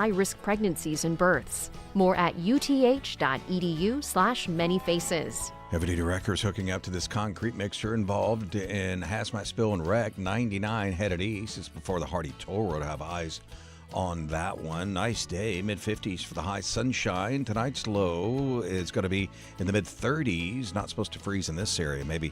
high-risk pregnancies and births. More at uth.edu/manyfaces. Heavy-duty wreckers hooking up to this concrete mixture involved in hazmat spill and wreck. 99 headed east. It's before the Hardy Toll Road. Have eyes on that one. Nice day, mid-50s for the high. Sunshine. Tonight's low is going to be in the mid-30s. Not supposed to freeze in this area, maybe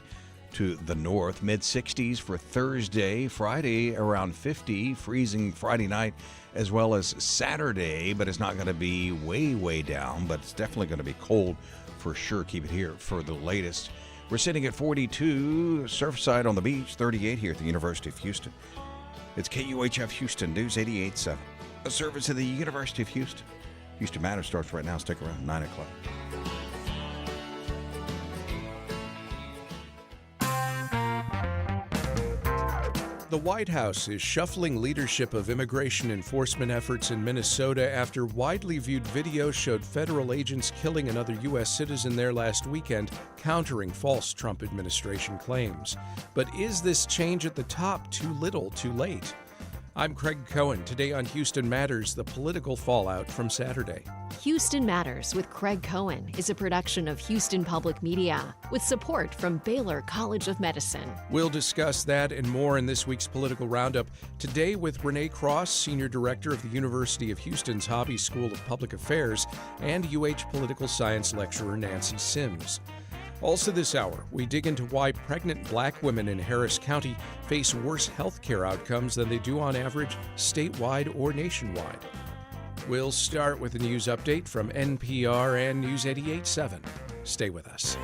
to the north. Mid-60s for Thursday. Friday around 50. Freezing Friday night as well as Saturday, but it's not going to be way down, but it's definitely going to be cold for sure. Keep it here for the latest. We're sitting at 42, Surfside on the beach, 38 here at the University of Houston. It's KUHF Houston News 88.7, a service of the University of Houston. Houston Matters starts right now. Stick around, 9 o'clock. The White House is shuffling leadership of immigration enforcement efforts in Minnesota after widely viewed video showed federal agents killing another U.S. citizen there last weekend, countering false Trump administration claims. But is this change at the top too little, too late? I'm Craig Cohen. Today on Houston Matters, the political fallout from Saturday. Houston Matters with Craig Cohen is a production of Houston Public Media with support from Baylor College of Medicine. We'll discuss that and more in this week's Political Roundup. Today with Renee Cross, Senior Director of the University of Houston's Hobby School of Public Affairs, and UH Political Science Lecturer Nancy Sims. Also this hour, we dig into why pregnant black women in Harris County face worse health care outcomes than they do on average statewide or nationwide. We'll start with a news update from NPR and News 88.7. Stay with us.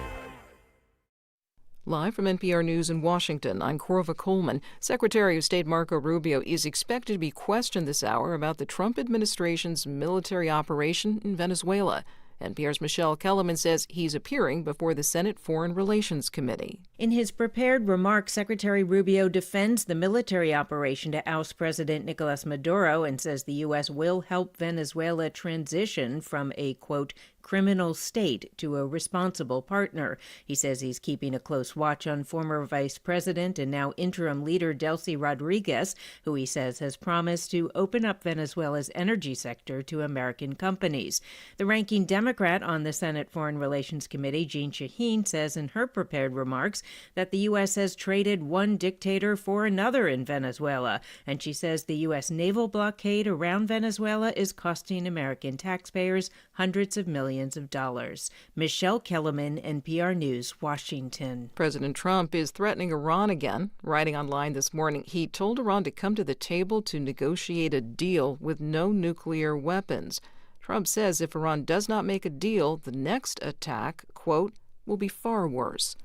Live from NPR News in Washington, I'm Corva Coleman. Secretary of State Marco Rubio is expected to be questioned this hour about the Trump administration's military operation in Venezuela. NPR's Michelle Kellerman says he's appearing before the Senate Foreign Relations Committee. In his prepared remarks, Secretary Rubio defends the military operation to oust President Nicolas Maduro and says the U.S. will help Venezuela transition from a, quote, criminal state to a responsible partner. He says he's keeping a close watch on former Vice President and now interim leader Delcy Rodriguez, who he says has promised to open up Venezuela's energy sector to American companies. The ranking Democrat on the Senate Foreign Relations Committee, Jeanne Shaheen, says in her prepared remarks that the U.S. has traded one dictator for another in Venezuela, and she says the U.S. naval blockade around Venezuela is costing American taxpayers hundreds of millions of dollars. Michelle Kellerman, NPR News, Washington. President Trump is threatening Iran again. Writing online this morning, he told Iran to come to the table to negotiate a deal with no nuclear weapons. Trump says if Iran does not make a deal, the next attack, quote, will be far worse.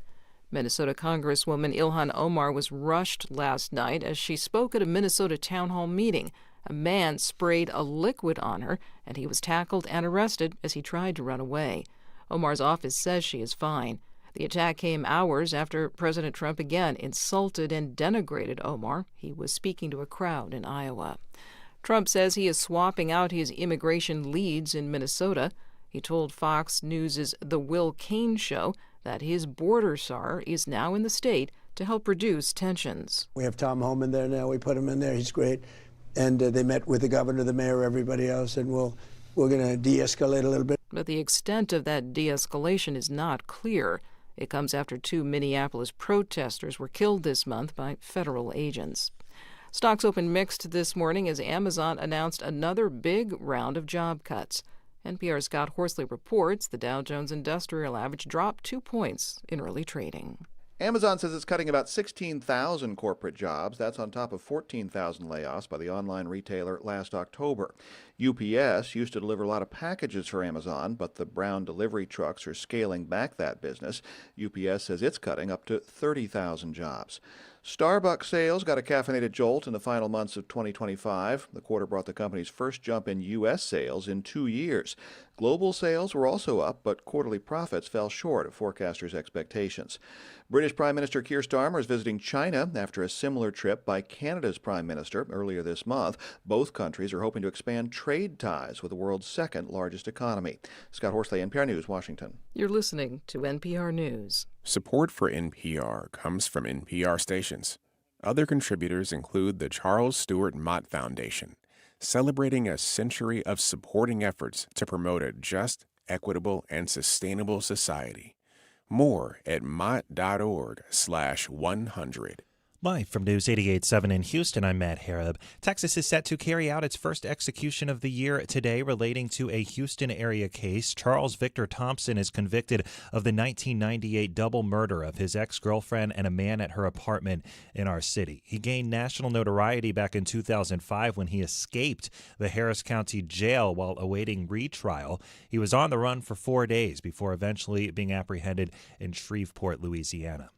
Minnesota Congresswoman Ilhan Omar was rushed last night as she spoke at a Minnesota town hall meeting. A man sprayed a liquid on her, and he was tackled and arrested as he tried to run away. Omar's office says she is fine. The attack came hours after President Trump again insulted and denigrated Omar. He was speaking to a crowd in Iowa. Trump says he is swapping out his immigration leads in Minnesota. He told Fox News' The Will Cain Show that his border czar is now in the state to help reduce tensions. We have Tom Homan there now. We put him in there. He's great. And they met with the governor, the mayor, everybody else, and we're going to de-escalate a little bit. But the extent of that de-escalation is not clear. It comes after 2 Minneapolis protesters were killed this month by federal agents. Stocks opened mixed this morning as Amazon announced another big round of job cuts. NPR's Scott Horsley reports the Dow Jones Industrial Average dropped 2 points in early trading. Amazon says it's cutting about 16,000 corporate jobs. That's on top of 14,000 layoffs by the online retailer last October. UPS used to deliver a lot of packages for Amazon, but the brown delivery trucks are scaling back that business. UPS says it's cutting up to 30,000 jobs. Starbucks sales got a caffeinated jolt in the final months of 2025. The quarter brought the company's first jump in U.S. sales in 2 years. Global sales were also up, but quarterly profits fell short of forecasters' expectations. British Prime Minister Keir Starmer is visiting China after a similar trip by Canada's Prime Minister earlier this month. Both countries are hoping to expand trade ties with the world's second largest economy. Scott Horsley, NPR News, Washington. You're listening to NPR News. Support for NPR comes from NPR stations. Other contributors include the Charles Stewart Mott Foundation, celebrating a century of supporting efforts to promote a just, equitable, and sustainable society. More at mott.org/100. Live from News 88.7 in Houston, I'm Matt Harab. Texas is set to carry out its first execution of the year today relating to a Houston area case. Charles Victor Thompson is convicted of the 1998 double murder of his ex-girlfriend and a man at her apartment in our city. He gained national notoriety back in 2005 when he escaped the Harris County jail while awaiting retrial. He was on the run for 4 days before eventually being apprehended in Shreveport, Louisiana.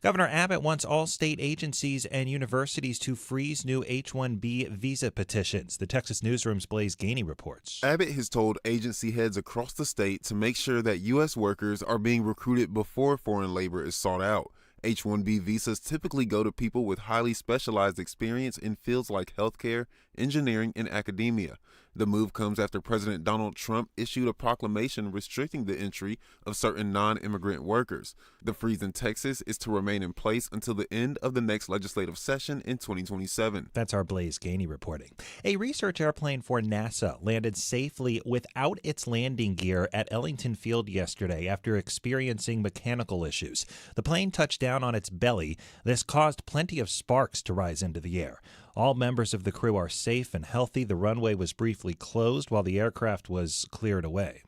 Governor Abbott wants all state agencies and universities to freeze new H-1B visa petitions. The Texas Newsroom's Blaze Gainey reports. Abbott has told agency heads across the state to make sure that U.S. workers are being recruited before foreign labor is sought out. H-1B visas typically go to people with highly specialized experience in fields like healthcare, engineering, and academia. The move comes after President Donald Trump issued a proclamation restricting the entry of certain non-immigrant workers. The freeze in Texas is to remain in place until the end of the next legislative session in 2027. That's our Blaze Gainey reporting. A research airplane for NASA landed safely without its landing gear at Ellington Field yesterday after experiencing mechanical issues. The plane touched down on its belly. This caused plenty of sparks to rise into the air. All members of the crew are safe and healthy. The runway was briefly closed while the aircraft was cleared away.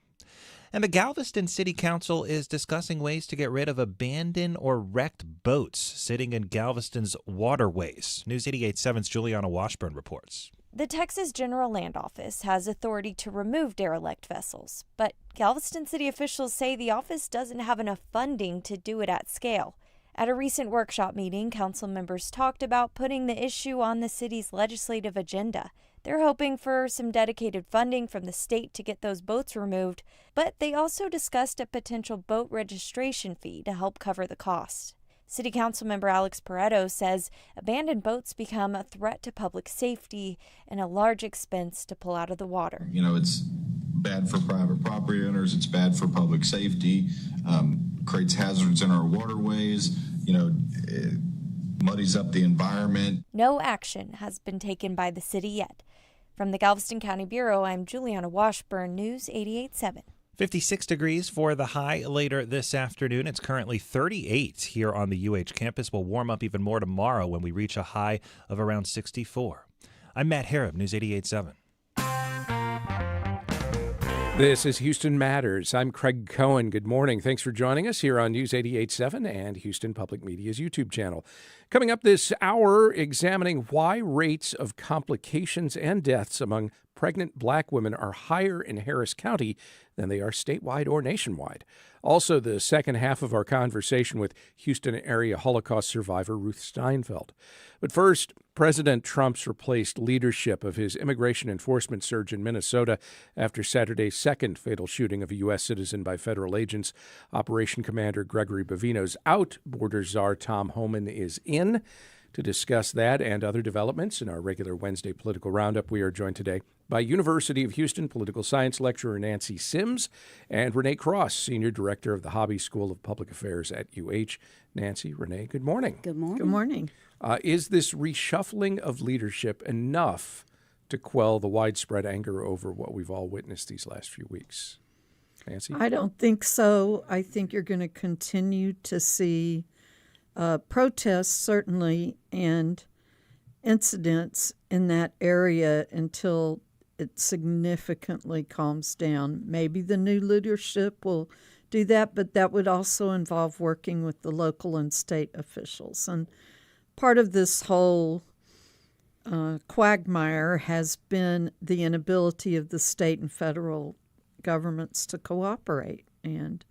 And the Galveston City Council is discussing ways to get rid of abandoned or wrecked boats sitting in Galveston's waterways. News 88.7's Juliana Washburn reports. The Texas General Land Office has authority to remove derelict vessels, but Galveston City officials say the office doesn't have enough funding to do it at scale. At a recent workshop meeting, council members talked about putting the issue on the city's legislative agenda. They're hoping for some dedicated funding from the state to get those boats removed, but they also discussed a potential boat registration fee to help cover the cost. City Council member Alex Pareto says abandoned boats become a threat to public safety and a large expense to pull out of the water. It's bad for private property owners. It's bad for public safety. Creates hazards in our waterways. It muddies up the environment. No action has been taken by the city yet. From the Galveston County Bureau, I'm Juliana Washburn, News 88.7. 56 degrees for the high later this afternoon. It's currently 38 here on the UH campus. We'll warm up even more tomorrow when we reach a high of around 64. I'm Matt Harab, News 88.7. This is Houston Matters. I'm Craig Cohen. Good morning. Thanks for joining us here on News 88.7 and Houston Public Media's YouTube channel. Coming up this hour, examining why rates of complications and deaths among pregnant black women are higher in Harris County than they are statewide or nationwide. Also, the second half of our conversation with Houston area Holocaust survivor Ruth Steinfeld. But first, President Trump's replaced leadership of his immigration enforcement surge in Minnesota after Saturday's second fatal shooting of a U.S. citizen by federal agents. Operation Commander Gregory Bavino's out. Border czar Tom Homan is in. To discuss that and other developments in our regular Wednesday political roundup, we are joined today by University of Houston political science lecturer Nancy Sims and Renee Cross, senior director of the Hobby School of Public Affairs at UH. Nancy, Renee, good morning. Good morning. Good morning. Is this reshuffling of leadership enough to quell the widespread anger over what we've all witnessed these last few weeks? Nancy? I don't think so. I think you're going to continue to see protests, certainly, and incidents in that area until it significantly calms down. Maybe the new leadership will do that, but that would also involve working with the local and state officials. And part of this whole quagmire has been the inability of the state and federal governments to cooperate. And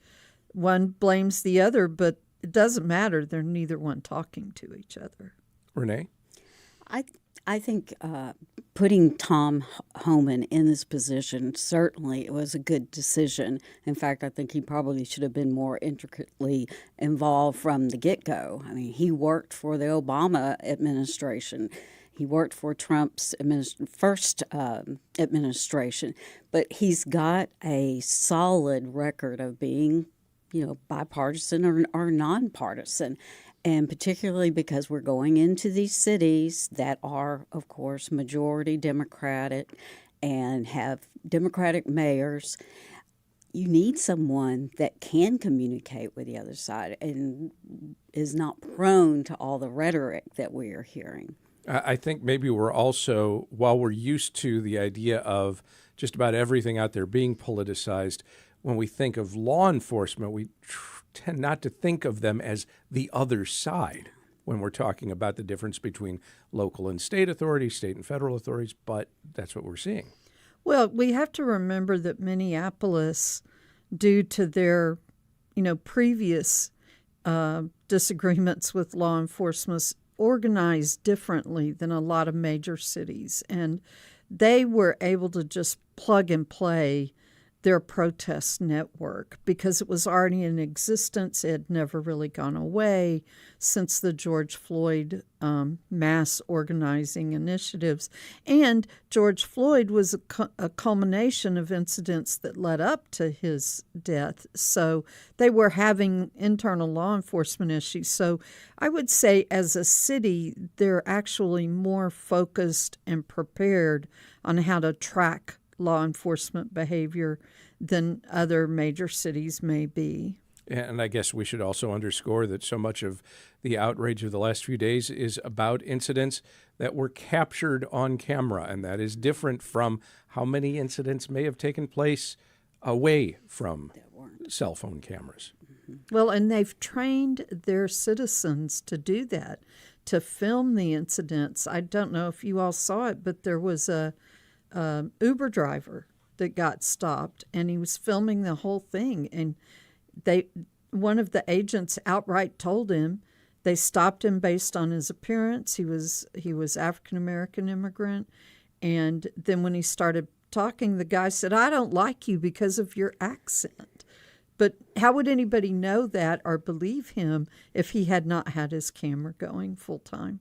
one blames the other, but it doesn't matter. They're neither one talking to each other. Renee? I think putting Tom Homan in this position, certainly it was a good decision. In fact, I think he probably should have been more intricately involved from the get-go. I mean, he worked for the Obama administration. He worked for Trump's first administration. But he's got a solid record of being bipartisan or nonpartisan. And particularly because we're going into these cities that are, of course, majority Democratic and have Democratic mayors, you need someone that can communicate with the other side and is not prone to all the rhetoric that we are hearing. I think maybe we're also, while we're used to the idea of just about everything out there being politicized, when we think of law enforcement, we tend not to think of them as the other side when we're talking about the difference between local and state authorities, state and federal authorities, but that's what we're seeing. Well, we have to remember that Minneapolis, due to their, previous disagreements with law enforcement, organized differently than a lot of major cities. And they were able to just plug and play their protest network because it was already in existence. It had never really gone away since the George Floyd mass organizing initiatives. And George Floyd was a culmination of incidents that led up to his death. So they were having internal law enforcement issues. So I would say as a city, they're actually more focused and prepared on how to track law enforcement behavior than other major cities may be. And I guess we should also underscore that so much of the outrage of the last few days is about incidents that were captured on camera, and that is different from how many incidents may have taken place away from cell phone cameras. Well, and they've trained their citizens to do that, to film the incidents. I don't know if you all saw it, but there was a Uber driver that got stopped, and he was filming the whole thing. And one of the agents outright told him they stopped him based on his appearance. He was African American immigrant, and then when he started talking, the guy said, "I don't like you because of your accent." But how would anybody know that or believe him if he had not had his camera going full time?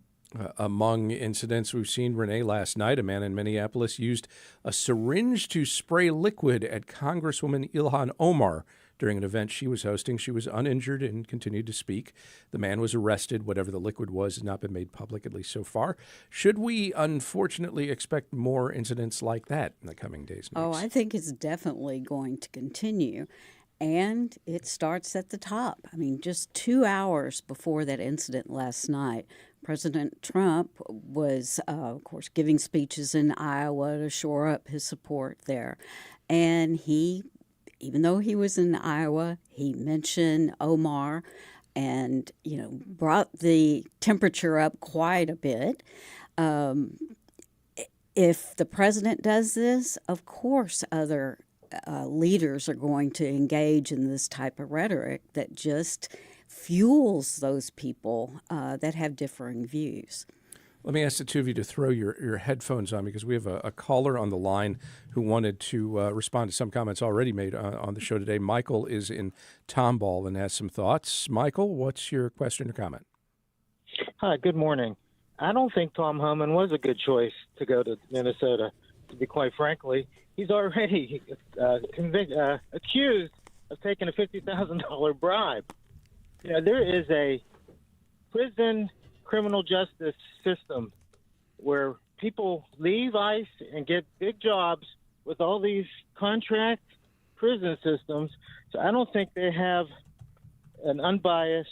Among incidents we've seen, Renee, last night, a man in Minneapolis used a syringe to spray liquid at Congresswoman Ilhan Omar during an event she was hosting. She was uninjured and continued to speak. The man was arrested. Whatever the liquid was has not been made public, at least so far. Should we, unfortunately, expect more incidents like that in the coming days and weeks? Oh, I think it's definitely going to continue. And it starts at the top. I mean, just 2 hours before that incident last night, President Trump was, of course, giving speeches in Iowa to shore up his support there. And he, even though he was in Iowa, he mentioned Omar and, brought the temperature up quite a bit. If the president does this, of course, other leaders are going to engage in this type of rhetoric that just fuels those people that have differing views. Let me ask the two of you to throw your headphones on because we have a caller on the line who wanted to respond to some comments already made on the show today. Michael is in Tomball and has some thoughts. Michael, what's your question or comment? Hi, good morning. I don't think Tom Homan was a good choice to go to Minnesota, to be quite frankly. He's already accused of taking a $50,000 bribe. There is a prison criminal justice system where people leave ICE and get big jobs with all these contract prison systems. So I don't think they have an unbiased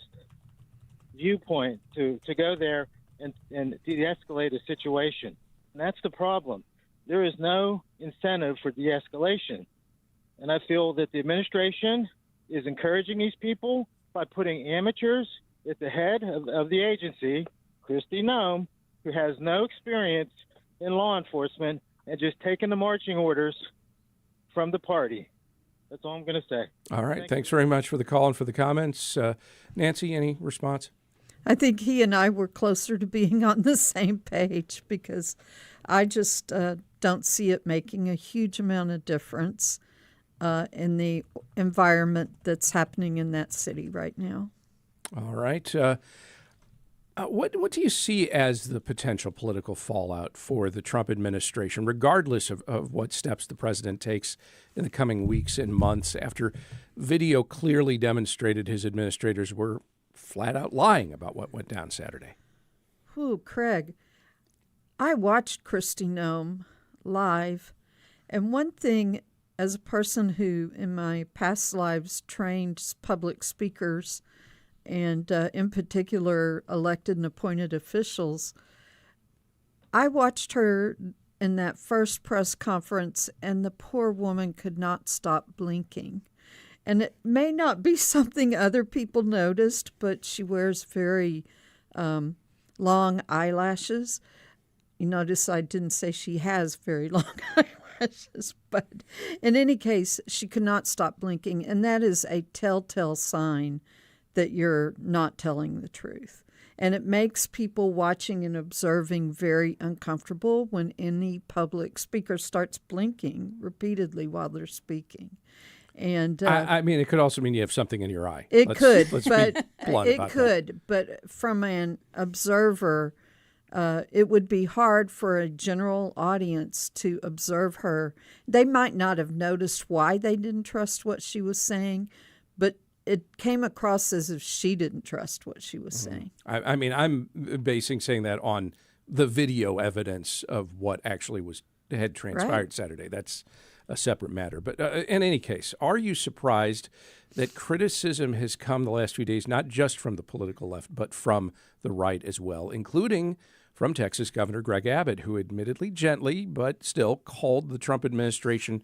viewpoint to go there and de-escalate a situation. And that's the problem. There is no incentive for de-escalation. And I feel that the administration is encouraging these people by putting amateurs at the head of the agency, Kristi Noem, who has no experience in law enforcement, and just taking the marching orders from the party. That's all I'm going to say. All right. Thanks very much for the call and for the comments. Nancy, any response? I think he and I were closer to being on the same page because I just don't see it making a huge amount of difference in the environment that's happening in that city right now. All right. What do you see as the potential political fallout for the Trump administration, regardless of what steps the president takes in the coming weeks and months after video clearly demonstrated his administrators were flat out lying about what went down Saturday. Whew, Craig, I watched Kristi Noem live, and one thing, as a person who in my past lives trained public speakers and in particular elected and appointed officials, I watched her in that first press conference, and the poor woman could not stop blinking. And it may not be something other people noticed, but she wears very long eyelashes. You notice I didn't say she has very long eyelashes, but in any case, she could not stop blinking, and that is a telltale sign that you're not telling the truth. And it makes people watching and observing very uncomfortable when any public speaker starts blinking repeatedly while they're speaking. And I mean, it could also mean you have something in your eye. It could, let's but be blunt it about could. that. But from an observer, it would be hard for a general audience to observe her. They might not have noticed why they didn't trust what she was saying, but it came across as if she didn't trust what she was saying. I mean, I'm saying that on the video evidence of what actually had transpired Saturday. That's a separate matter. But in any case, are you surprised that criticism has come the last few days, not just from the political left, but from the right as well, including from Texas Governor Greg Abbott, who admittedly gently, but still called the Trump administration,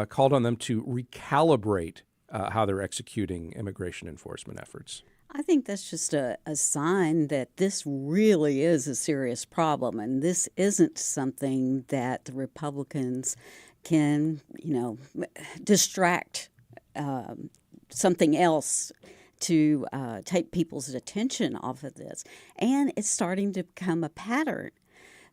called on them to recalibrate how they're executing immigration enforcement efforts? I think that's just a sign that this really is a serious problem, and this isn't something that the Republicans can, distract something else to take people's attention off of this. And it's starting to become a pattern.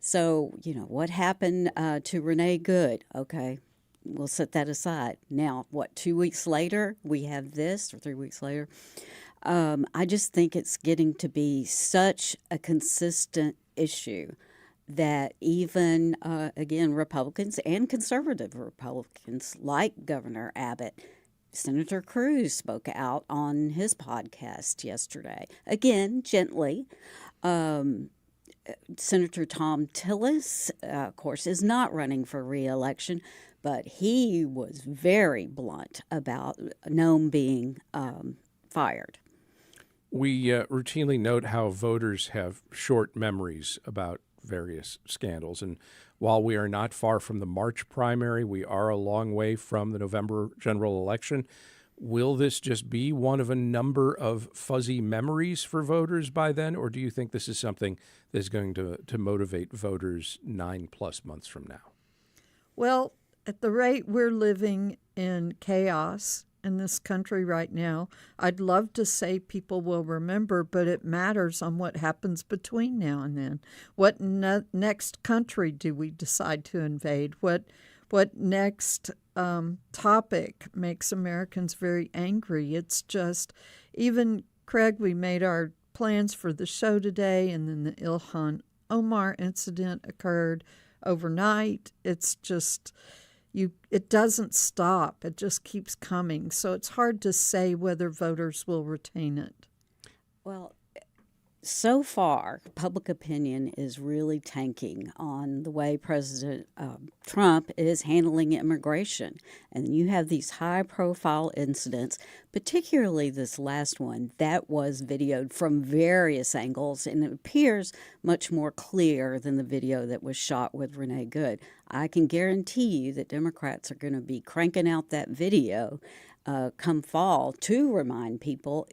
So, what happened to Renee Good? Okay, we'll set that aside. Now, 2 weeks later, we have this, or 3 weeks later. I just think it's getting to be such a consistent issue that even, again, Republicans and conservative Republicans like Governor Abbott, Senator Cruz spoke out on his podcast yesterday, again, gently. Senator Tom Tillis, of course, is not running for re-election, but he was very blunt about Noem being fired. We routinely note how voters have short memories about various scandals. And while we are not far from the March primary, we are a long way from the November general election. Will this just be one of a number of fuzzy memories for voters by then? Or do you think this is something that's going to motivate voters 9+ months from now? Well, at the rate we're living in chaos in this country right now, I'd love to say people will remember, but it matters on what happens between now and then. What next country do we decide to invade? What next topic makes Americans very angry? It's just, even, Craig, we made our plans for the show today, and then the Ilhan Omar incident occurred overnight. It's just... it doesn't stop. It just keeps coming. So it's hard to say whether voters will retain it. Well, so far, public opinion is really tanking on the way President Trump is handling immigration. And you have these high-profile incidents, particularly this last one, that was videoed from various angles, and it appears much more clear than the video that was shot with Renee Good. I can guarantee you that Democrats are going to be cranking out that video come fall to remind people,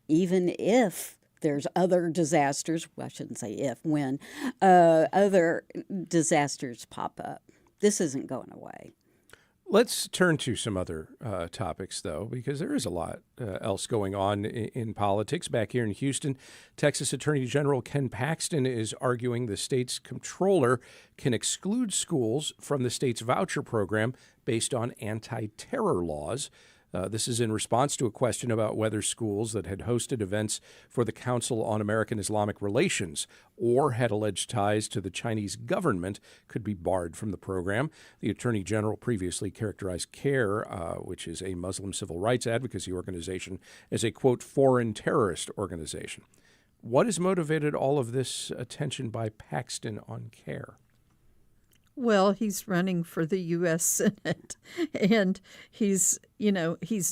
even if there's other disasters, well, I shouldn't say if, when other disasters pop up. This isn't going away. Let's turn to some other topics, though, because there is a lot else going on in politics. Back here in Houston, Texas Attorney General Ken Paxton is arguing the state's comptroller can exclude schools from the state's voucher program based on anti-terror laws. This is in response to a question about whether schools that had hosted events for the Council on American-Islamic Relations or had alleged ties to the Chinese government could be barred from the program. The Attorney General previously characterized CARE, which is a Muslim civil rights advocacy organization, as a, quote, foreign terrorist organization. What has motivated all of this attention by Paxton on CARE? Well, he's running for the U.S. Senate, and he's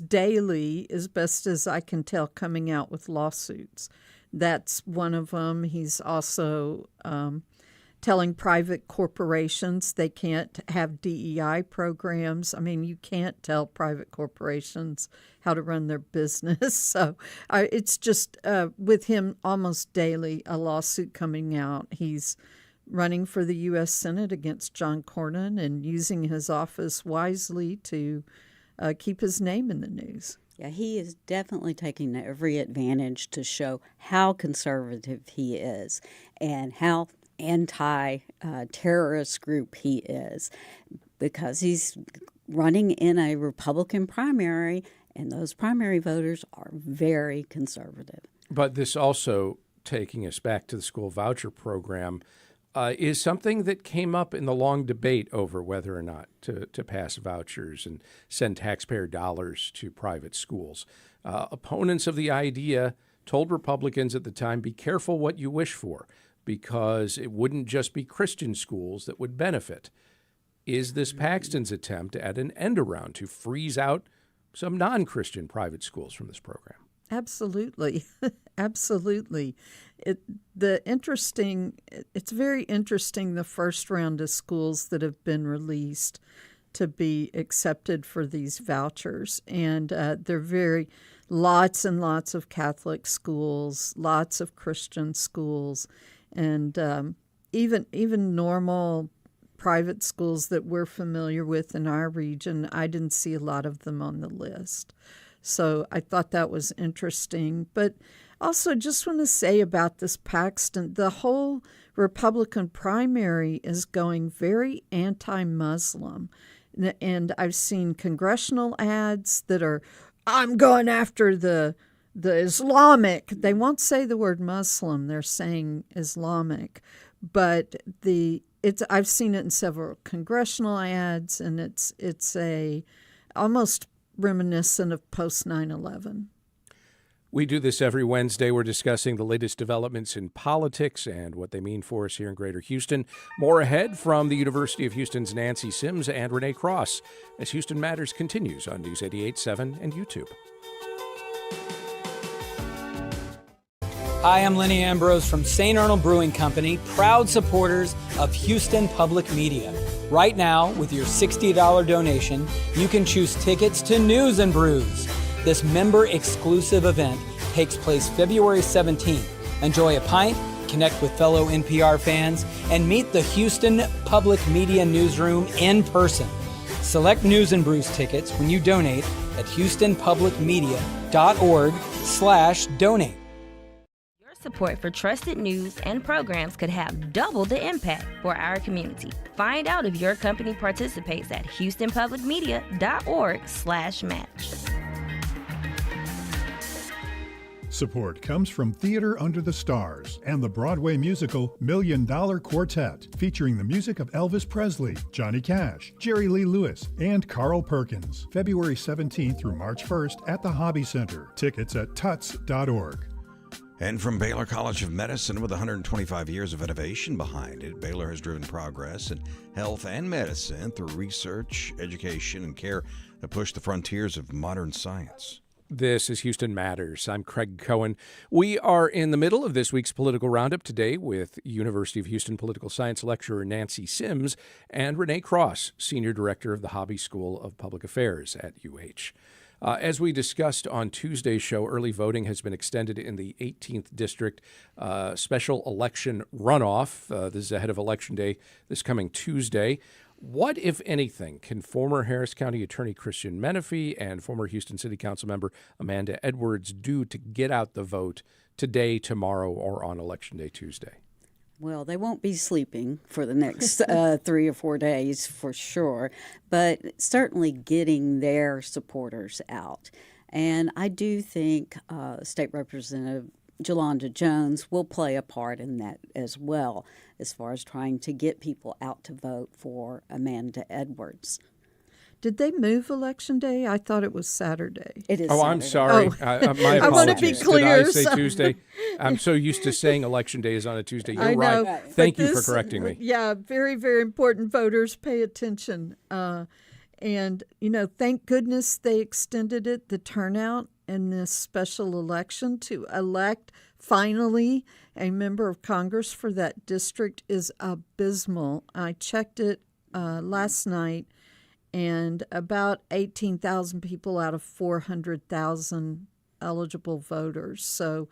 daily, as best as I can tell, coming out with lawsuits. That's one of them. He's also telling private corporations they can't have DEI programs. I mean, you can't tell private corporations how to run their business. So it's just with him almost daily, a lawsuit coming out. He's running for the U.S. Senate against John Cornyn and using his office wisely to keep his name in the news. Yeah, he is definitely taking every advantage to show how conservative he is and how anti-terrorist group he is, because he's running in a Republican primary, and those primary voters are very conservative. But this also, taking us back to the school voucher program, is something that came up in the long debate over whether or not to pass vouchers and send taxpayer dollars to private schools. Opponents of the idea told Republicans at the time, be careful what you wish for, because it wouldn't just be Christian schools that would benefit. Is this Paxton's attempt at an end around to freeze out some non-Christian private schools from this program? Absolutely. Absolutely. It's very interesting, the first round of schools that have been released to be accepted for these vouchers. And they're lots and lots of Catholic schools, lots of Christian schools, and even normal private schools that we're familiar with in our region. I didn't see a lot of them on the list. So I thought that was interesting. But also just want to say about this Paxton, the whole Republican primary is going very anti-Muslim. And I've seen congressional ads that are, I'm going after the Islamic. They won't say the word Muslim. They're saying Islamic. But I've seen it in several congressional ads, and it's almost reminiscent of post 9/11. We do this every Wednesday. We're discussing the latest developments in politics and what they mean for us here in Greater Houston. More ahead from the University of Houston's Nancy Sims and Renee Cross as Houston Matters continues on News 88.7 and YouTube. Hi, I'm Lenny Ambrose from St. Arnold Brewing Company, proud supporters of Houston Public Media. Right now, with your $60 donation, you can choose tickets to News and Brews. This member-exclusive event takes place February 17th. Enjoy a pint, connect with fellow NPR fans, and meet the Houston Public Media Newsroom in person. Select News and Brews tickets when you donate at houstonpublicmedia.org/donate. Support for trusted news and programs could have double the impact for our community. Find out if your company participates at houstonpublicmedia.org/match. Support comes from Theater Under the Stars and the Broadway musical $1 Million Quartet, featuring the music of Elvis Presley, Johnny Cash, Jerry Lee Lewis, and Carl Perkins. February 17th through March 1st at the Hobby Center. Tickets at tuts.org. And from Baylor College of Medicine, with 125 years of innovation behind it, Baylor has driven progress in health and medicine through research, education, and care that push the frontiers of modern science. This is Houston Matters. I'm Craig Cohen. We are in the middle of this week's political roundup today with University of Houston political science lecturer Nancy Sims and Renee Cross, senior director of the Hobby School of Public Affairs at UH. As we discussed on Tuesday's show, early voting has been extended in the 18th District special election runoff. This is ahead of Election Day this coming Tuesday. What, if anything, can former Harris County Attorney Christian Menefee and former Houston City Council member Amanda Edwards do to get out the vote today, tomorrow, or on Election Day Tuesday? Well, they won't be sleeping for the next 3 or 4 days for sure, but certainly getting their supporters out. And I do think State Representative Jolanda Jones will play a part in that as well, as far as trying to get people out to vote for Amanda Edwards. Did they move Election Day? I thought it was Saturday. It is. Oh, Saturday. I'm sorry. Oh. My apologies. I want to be clear. Did I say Tuesday? I'm so used to saying Election Day is on a Tuesday. You're I know, right. Thank you for correcting me. Yeah, very, very important. Voters, pay attention. And, thank goodness they extended it, the turnout in this special election to elect finally a member of Congress for that district is abysmal. I checked it last night, and about 18,000 people out of 400,000 eligible voters. So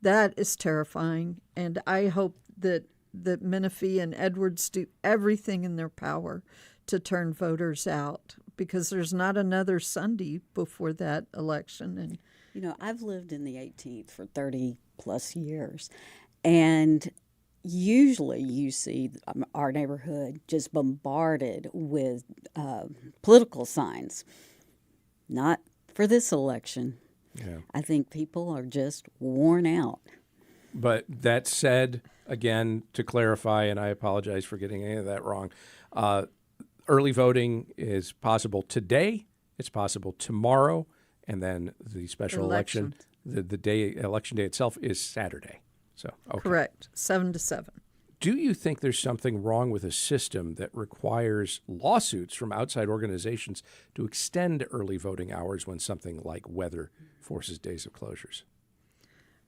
that is terrifying, and I hope that Menifee and Edwards do everything in their power to turn voters out, because there's not another Sunday before that election. And I've lived in the 18th for 30 plus years, and usually you see our neighborhood just bombarded with political signs. Not for this election. Yeah. I think people are just worn out. But that said, again, to clarify, and I apologize for getting any of that wrong, early voting is possible today, it's possible tomorrow, and then the special election, election day itself is Saturday. So, okay. Correct, 7 to 7. Do you think there's something wrong with a system that requires lawsuits from outside organizations to extend early voting hours when something like weather forces days of closures?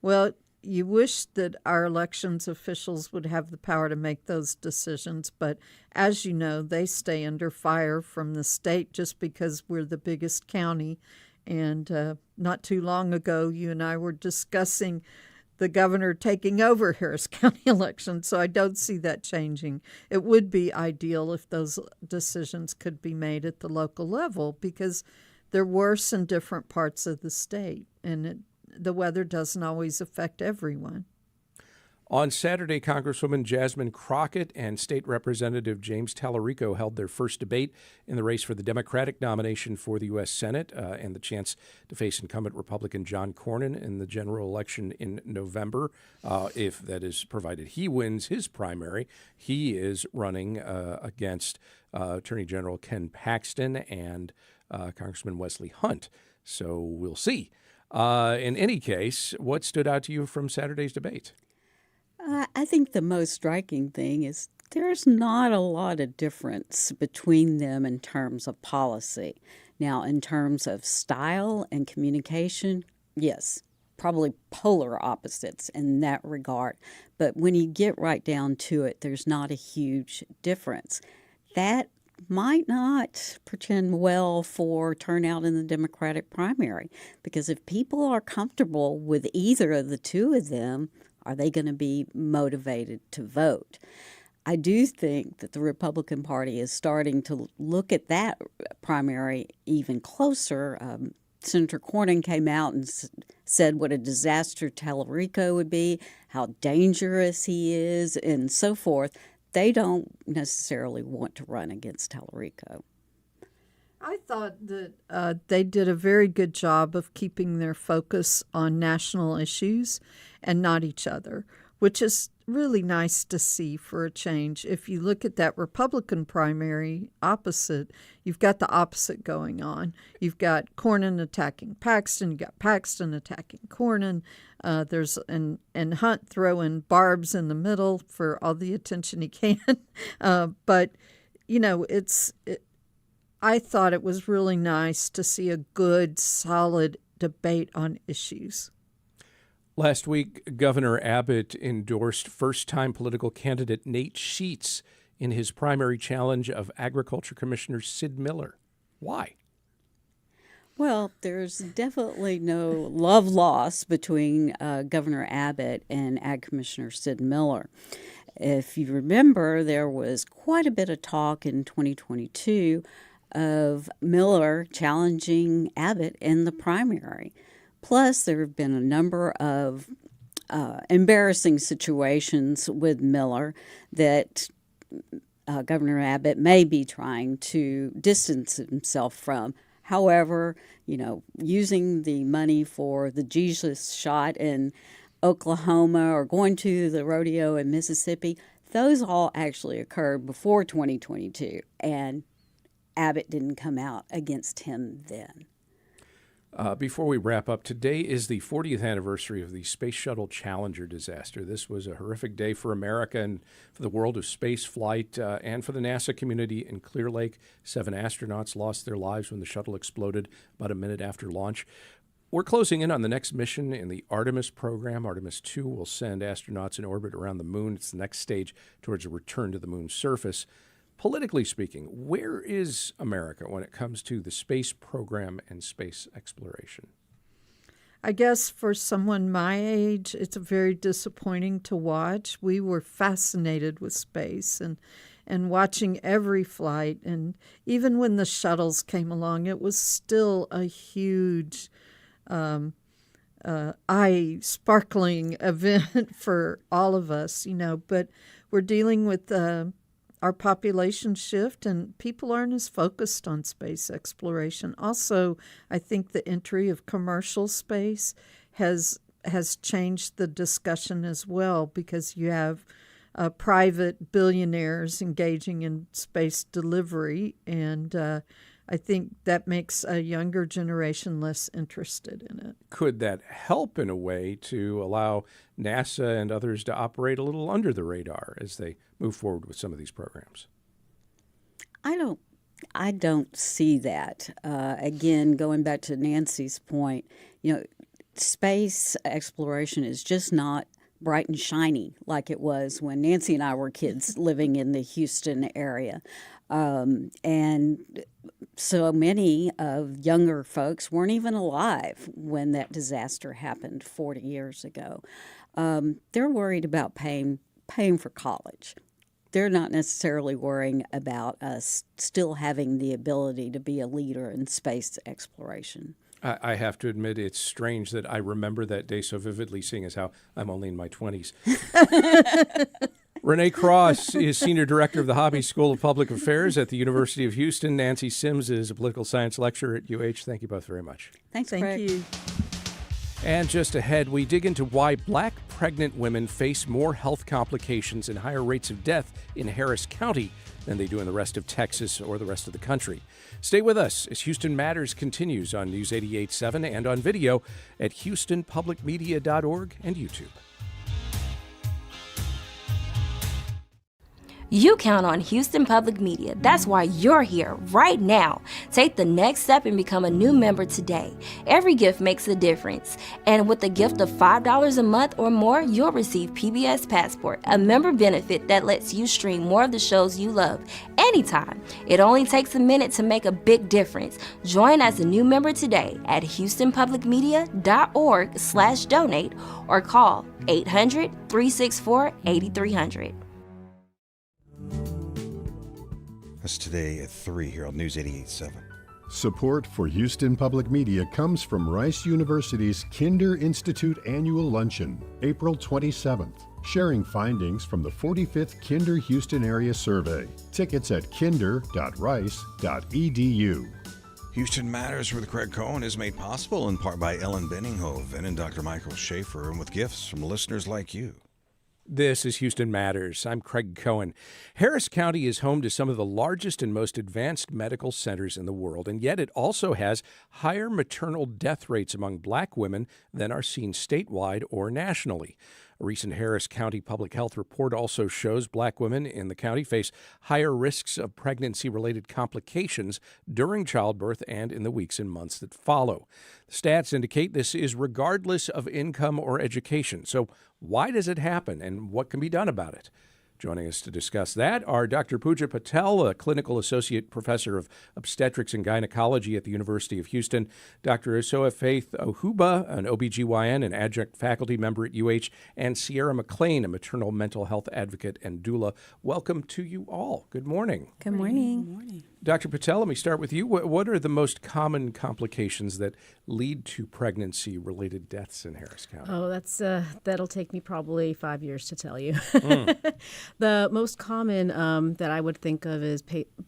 Well, you wish that our elections officials would have the power to make those decisions, but as you know, they stay under fire from the state just because we're the biggest county. And not too long ago, you and I were discussing the governor taking over Harris County elections, so I don't see that changing. It would be ideal if those decisions could be made at the local level, because they're worse in different parts of the state, and the weather doesn't always affect everyone. On Saturday, Congresswoman Jasmine Crockett and State Representative James Talarico held their first debate in the race for the Democratic nomination for the U.S. Senate and the chance to face incumbent Republican John Cornyn in the general election in November. If that is provided he wins his primary, he is running against Attorney General Ken Paxton and Congressman Wesley Hunt. So we'll see. In any case, what stood out to you from Saturday's debate? I think the most striking thing is there's not a lot of difference between them in terms of policy. Now, in terms of style and communication, yes, probably polar opposites in that regard. But when you get right down to it, there's not a huge difference. That might not portend well for turnout in the Democratic primary, because if people are comfortable with either of the two of them, are they going to be motivated to vote? I do think that the Republican Party is starting to look at that primary even closer. Senator Cornyn came out and said what a disaster Talarico would be, how dangerous he is, and so forth. They don't necessarily want to run against Talarico. I thought that they did a very good job of keeping their focus on national issues and not each other, which is really nice to see for a change. If you look at that Republican primary opposite, you've got the opposite going on. You've got Cornyn attacking Paxton, you've got Paxton attacking Cornyn. There's and Hunt throwing barbs in the middle for all the attention he can. But I thought it was really nice to see a good, solid debate on issues. Last week, Governor Abbott endorsed first-time political candidate Nate Sheets in his primary challenge of Agriculture Commissioner Sid Miller. Why? Well, there's definitely no love lost between Governor Abbott and Ag Commissioner Sid Miller. If you remember, there was quite a bit of talk in 2022 of Miller challenging Abbott in the primary. Plus, there have been a number of embarrassing situations with Miller that Governor Abbott may be trying to distance himself from. However, using the money for the Jesus shot in Oklahoma or going to the rodeo in Mississippi, those all actually occurred before 2022, and Abbott didn't come out against him then. Before we wrap up, today is the 40th anniversary of the Space Shuttle Challenger disaster. This was a horrific day for America and for the world of space flight and for the NASA community in Clear Lake. 7 astronauts lost their lives when the shuttle exploded about a minute after launch. We're closing in on the next mission in the Artemis program. Artemis 2 will send astronauts in orbit around the moon. It's the next stage towards a return to the moon's surface. Politically speaking, where is America when it comes to the space program and space exploration? I guess for someone my age, it's very disappointing to watch. We were fascinated with space and watching every flight. And even when the shuttles came along, it was still a huge eye-sparkling event for all of us, But we're dealing with our population shift, and people aren't as focused on space exploration. Also, I think the entry of commercial space has changed the discussion as well, because you have private billionaires engaging in space delivery, and I think that makes a younger generation less interested in it. Could that help in a way to allow NASA and others to operate a little under the radar as they move forward with some of these programs? I don't see that. Again, going back to Nancy's point, space exploration is just not bright and shiny like it was when Nancy and I were kids living in the Houston area. And so many of younger folks weren't even alive when that disaster happened 40 years ago. They're worried about paying for college. They're not necessarily worrying about us still having the ability to be a leader in space exploration. I have to admit, it's strange that I remember that day so vividly, seeing as how I'm only in my 20s. Renee Cross is Senior Director of the Hobby School of Public Affairs at the University of Houston. Nancy Sims is a political science lecturer at UH. Thank you both very much. Thank you. And just ahead, we dig into why Black pregnant women face more health complications and higher rates of death in Harris County than they do in the rest of Texas or the rest of the country. Stay with us as Houston Matters continues on News 88.7 and on video at HoustonPublicMedia.org and YouTube. You count on Houston Public Media. That's why you're here right now. Take the next step and become a new member today. Every gift makes a difference. And with a gift of $5 a month or more, you'll receive PBS Passport, a member benefit that lets you stream more of the shows you love anytime. It only takes a minute to make a big difference. Join as a new member today at HoustonPublicMedia.org/donate or call 800-364-8300. That's today at 3 here on News 88.7. Support for Houston Public Media comes from Rice University's Kinder Institute Annual Luncheon, April 27th, sharing findings from the 45th Kinder Houston Area Survey. Tickets at kinder.rice.edu. Houston Matters with Craig Cohen is made possible in part by Ellen Benninghoven and Dr. Michael Schaefer, and with gifts from listeners like you. This is Houston Matters. I'm Craig Cohen. Harris County is home to some of the largest and most advanced medical centers in the world, and yet it also has higher maternal death rates among Black women than are seen statewide or nationally. A recent Harris County public health report also shows Black women in the county face higher risks of pregnancy-related complications during childbirth and in the weeks and months that follow. The stats indicate this is regardless of income or education. So why does it happen, and what can be done about it? Joining us to discuss that are Dr. Pooja Patel, a clinical associate professor of obstetrics and gynecology at the University of Houston, Dr. Esohe Faith Ohuoba, an OBGYN and adjunct faculty member at UH, and Sierra McClain, a maternal mental health advocate and doula. Welcome to you all. Good morning. Good morning. Good morning. Dr. Patel, let me start with you. What are the most common complications that lead to pregnancy-related deaths in Harris County? Oh, that'll take me probably 5 years to tell you. Mm. The most common that I would think of is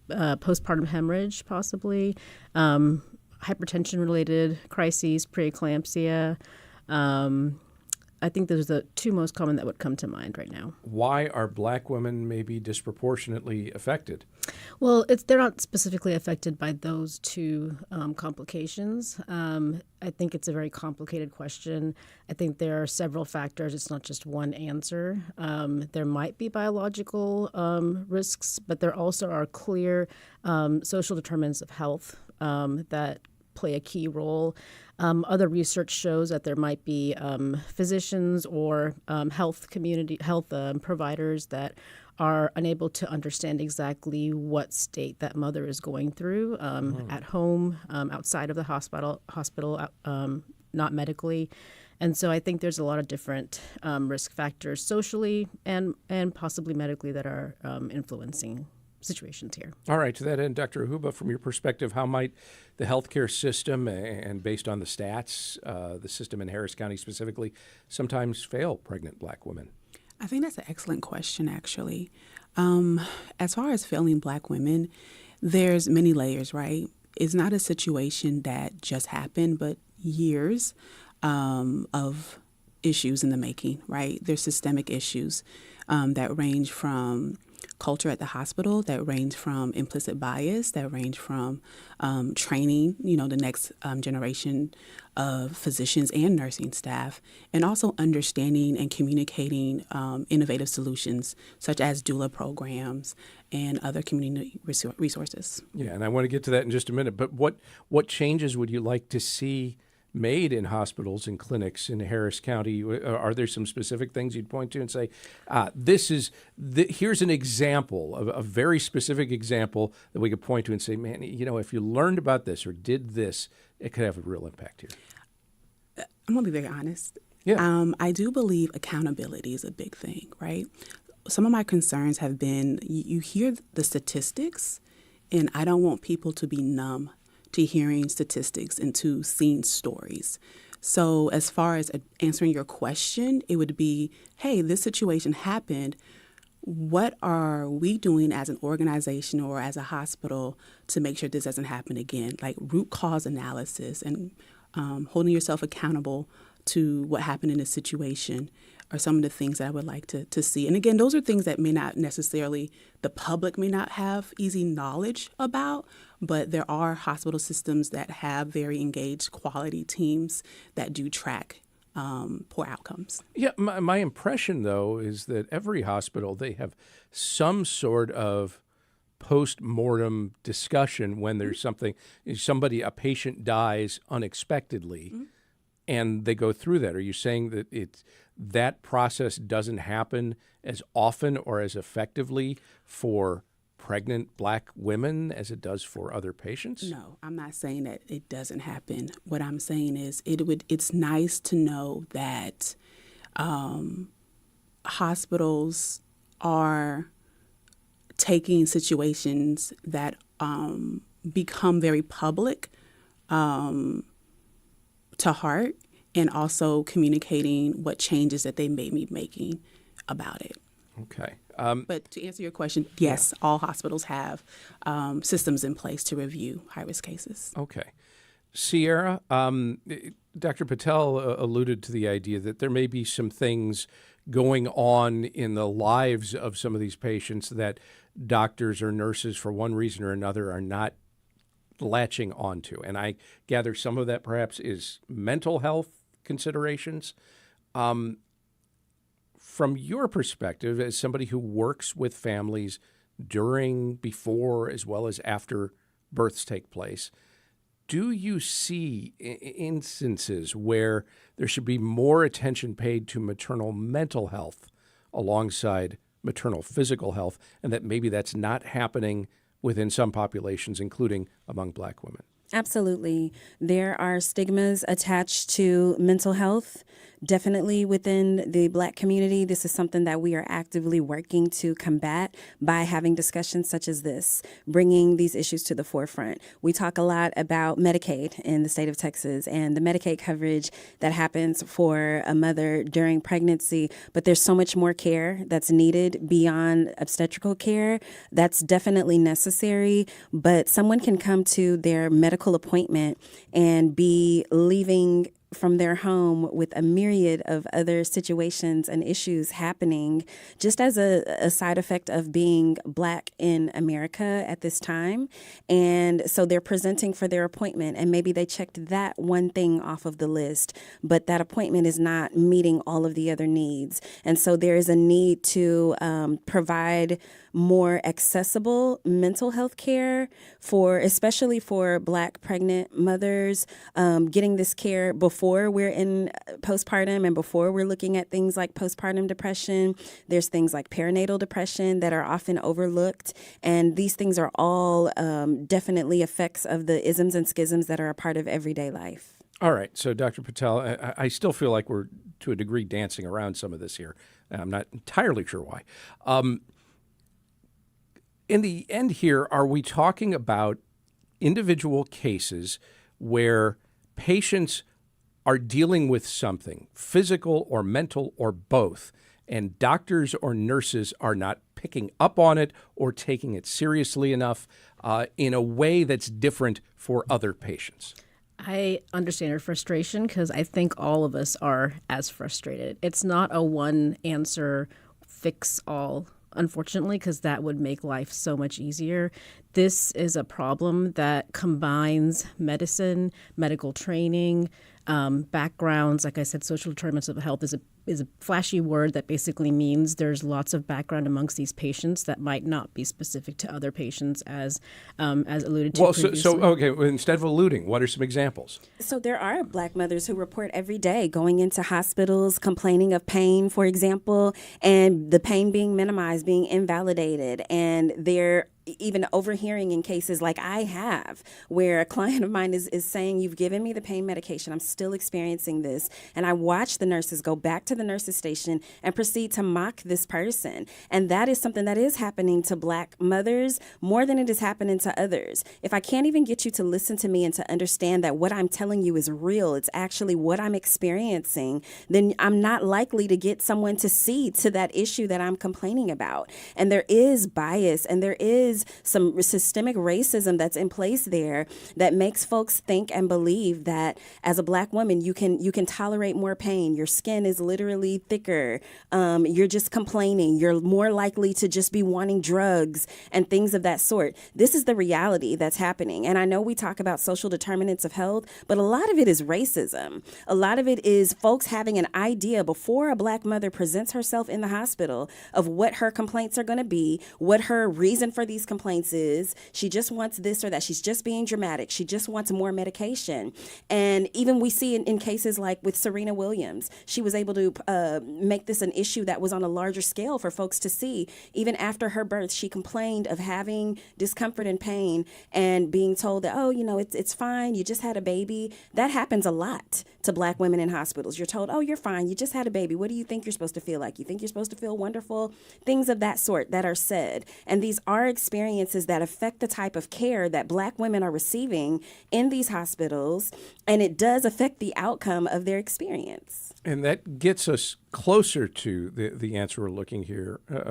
postpartum hemorrhage, possibly, hypertension-related crises, preeclampsia. I think those are the two most common that would come to mind right now. Why are Black women maybe disproportionately affected? Well, they're not specifically affected by those two complications. I think it's a very complicated question. I think there are several factors. It's not just one answer. There might be biological risks, but there also are clear social determinants of health that play a key role. Other research shows that there might be physicians or health providers that are unable to understand exactly what state that mother is going through at home, outside of the hospital, not medically. And so I think there's a lot of different risk factors socially and possibly medically that are influencing situations here. All right. To that end, Dr. Ohuoba, from your perspective, how might the healthcare system, and based on the stats, the system in Harris County specifically, sometimes fail pregnant Black women? I think that's an excellent question, actually. As far as failing Black women, there's many layers, right? It's not a situation that just happened, but years of issues in the making, right? There's systemic issues that range from culture at the hospital, that range from implicit bias, that range from training, the next generation of physicians and nursing staff, and also understanding and communicating innovative solutions such as doula programs and other community resources. Yeah, and I want to get to that in just a minute, but what changes would you like to see made in hospitals and clinics in Harris County? Are there some specific things you'd point to and say, here's an example, a very specific example that we could point to and say, man, if you learned about this or did this, it could have a real impact here? I'm going to be very honest. Yeah. I do believe accountability is a big thing, right? Some of my concerns have been, you hear the statistics, and I don't want people to be numb to hearing statistics and to seeing stories. So as far as answering your question, it would be, hey, this situation happened. What are we doing as an organization or as a hospital to make sure this doesn't happen again? Like root cause analysis and holding yourself accountable to what happened in this situation are some of the things that I would like to see. And again, those are things that may not necessarily, the public may not have easy knowledge about, but there are hospital systems that have very engaged quality teams that do track poor outcomes. Yeah, my impression, though, is that every hospital, they have some sort of post-mortem discussion when there's a patient dies unexpectedly, and they go through that. Are you saying that that process doesn't happen as often or as effectively for pregnant Black women as it does for other patients? No, I'm not saying that it doesn't happen. What I'm saying is it's nice to know that hospitals are taking situations that become very public to heart, and also communicating what changes that they may be making about it. Okay. But to answer your question, yes, all hospitals have systems in place to review high-risk cases. Okay. Sierra, Dr. Patel alluded to the idea that there may be some things going on in the lives of some of these patients that doctors or nurses, for one reason or another, are not latching onto. And I gather some of that perhaps is mental health considerations. From your perspective, as somebody who works with families during, before, as well as after births take place, do you see instances where there should be more attention paid to maternal mental health alongside maternal physical health, and that maybe that's not happening within some populations, including among Black women? Absolutely. There are stigmas attached to mental health definitely within the Black community. This is something that we are actively working to combat by having discussions such as this, bringing these issues to the forefront. We talk a lot about Medicaid in the state of Texas and the Medicaid coverage that happens for a mother during pregnancy, but there's so much more care that's needed beyond obstetrical care. That's definitely necessary, but someone can come to their medical appointment and be leaving from their home with a myriad of other situations and issues happening just as a side effect of being Black in America at this time. And so they're presenting for their appointment, and maybe they checked that one thing off of the list, but that appointment is not meeting all of the other needs. And so there is a need to provide more accessible mental health care especially for Black pregnant mothers, getting this care before we're in postpartum and before we're looking at things like postpartum depression. There's things like perinatal depression that are often overlooked. And these things are all definitely effects of the isms and schisms that are a part of everyday life. All right. So, Dr. Patel, I still feel like we're, to a degree, dancing around some of this here. I'm not entirely sure why. In the end here, are we talking about individual cases where patients are dealing with something, physical or mental or both, and doctors or nurses are not picking up on it or taking it seriously enough in a way that's different for other patients? I understand your frustration because I think all of us are as frustrated. It's not a one answer fix all, unfortunately, because that would make life so much easier. This is a problem that combines medicine, medical training, backgrounds. Like I said, social determinants of health is a flashy word that basically means there's lots of background amongst these patients that might not be specific to other patients, as alluded to previously. Okay, well, instead of alluding, what are some examples? So there are Black mothers who report every day going into hospitals, complaining of pain, for example, and the pain being minimized, being invalidated, and they're even overhearing in cases like I have, where a client of mine is saying, you've given me the pain medication, I'm still experiencing this. And I watch the nurses go back to the nurses station and proceed to mock this person. And that is something that is happening to Black mothers more than it is happening to others. If I can't even get you to listen to me and to understand that what I'm telling you is real, it's actually what I'm experiencing, then I'm not likely to get someone to see to that issue that I'm complaining about. And there is bias, and there is some systemic racism that's in place there that makes folks think and believe that as a Black woman, you can tolerate more pain. Your skin is literally thicker. You're just complaining. You're more likely to just be wanting drugs and things of that sort. This is the reality that's happening. And I know we talk about social determinants of health, but a lot of it is racism. A lot of it is folks having an idea before a Black mother presents herself in the hospital of what her complaints are going to be, what her reason for these complaints is. She just wants this or that. She's just being dramatic. She just wants more medication. And even we see in cases like with Serena Williams, she was able to make this an issue that was on a larger scale for folks to see. Even after her birth, she complained of having discomfort and pain and being told that, oh, it's fine. You just had a baby. That happens a lot to Black women in hospitals. You're told, oh, you're fine. You just had a baby. What do you think you're supposed to feel like? You think you're supposed to feel wonderful? Things of that sort that are said. And these are experiences that affect the type of care that Black women are receiving in these hospitals, and it does affect the outcome of their experience. And that gets us closer to the answer we're looking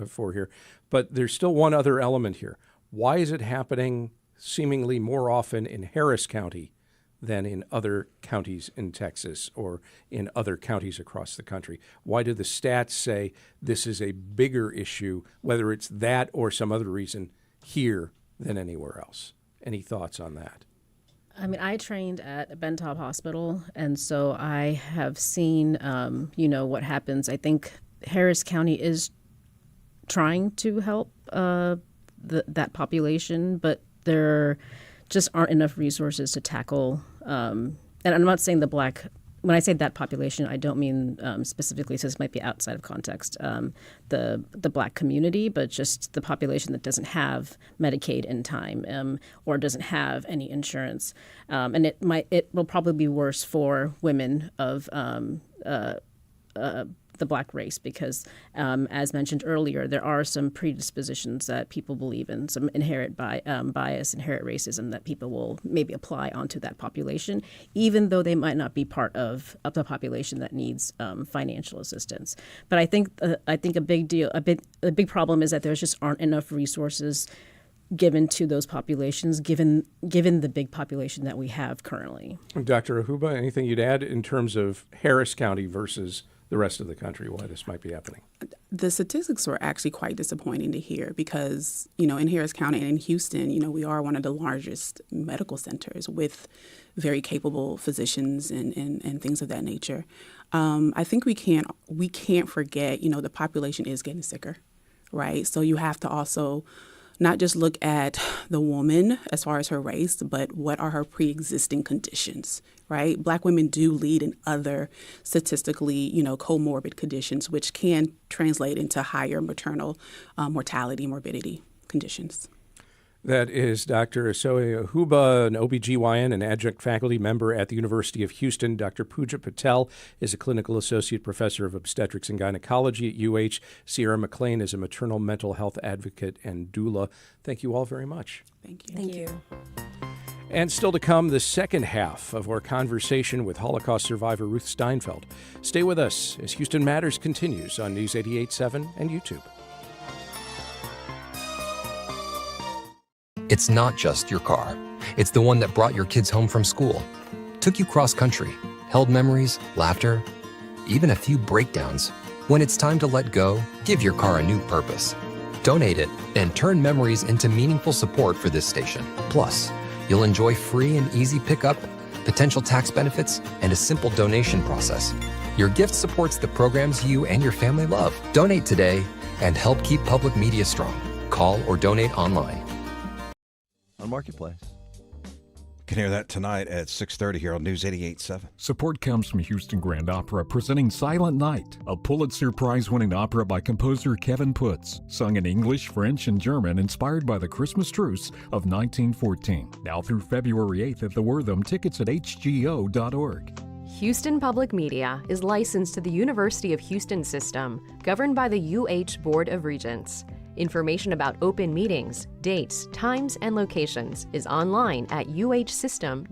for here. But there's still one other element here. Why is it happening seemingly more often in Harris County than in other counties in Texas or in other counties across the country? Why do the stats say this is a bigger issue, whether it's that or some other reason, here than anywhere else? Any thoughts on that? I mean, I trained at Bentop Hospital, and so I have seen, what happens. I think Harris County is trying to help that population, but there just aren't enough resources to tackle. And I'm not saying when I say that population, I don't mean specifically, so this might be outside of context, the Black community, but just the population that doesn't have Medicaid in time or doesn't have any insurance. And it will probably be worse for women of the black race, because as mentioned earlier, there are some predispositions that people believe in, some inherent bias, inherent racism that people will maybe apply onto that population, even though they might not be part of the population that needs financial assistance. But I think a big problem is that there just aren't enough resources given to those populations, given the big population that we have currently. Dr. Ohuoba, anything you'd add in terms of Harris County versus the rest of the country, why this might be happening? The statistics were actually quite disappointing to hear because, in Harris County and in Houston, we are one of the largest medical centers with very capable physicians and things of that nature. I think we can't forget, the population is getting sicker, right? So you have to also not just look at the woman as far as her race, but what are her pre-existing conditions, right? Black women do lead in other statistically, comorbid conditions, which can translate into higher maternal mortality, morbidity conditions. That is Dr. Esohe Ohuoba, an OBGYN and adjunct faculty member at the University of Houston. Dr. Pooja Patel is a clinical associate professor of obstetrics and gynecology at UH. Sierra McClain is a maternal mental health advocate and doula. Thank you all very much. Thank you. Thank you. And still to come, the second half of our conversation with Holocaust survivor Ruth Steinfeld. Stay with us as Houston Matters continues on News 88.7 and YouTube. It's not just your car. It's the one that brought your kids home from school, took you cross-country, held memories, laughter, even a few breakdowns. When it's time to let go, give your car a new purpose. Donate it and turn memories into meaningful support for this station. Plus, you'll enjoy free and easy pickup, potential tax benefits, and a simple donation process. Your gift supports the programs you and your family love. Donate today and help keep public media strong. Call or donate online. On Marketplace. Can hear that tonight at 6:30 here on News 88.7. Support comes from Houston Grand Opera presenting Silent Night, a Pulitzer Prize-winning opera by composer Kevin Putz, sung in English, French, and German, inspired by the Christmas truce of 1914. Now through February 8th at the Wortham, tickets at hgo.org. Houston Public Media is licensed to the University of Houston system, governed by the UH Board of Regents. Information about open meetings, dates, times, and locations is online at uhsystem.edu.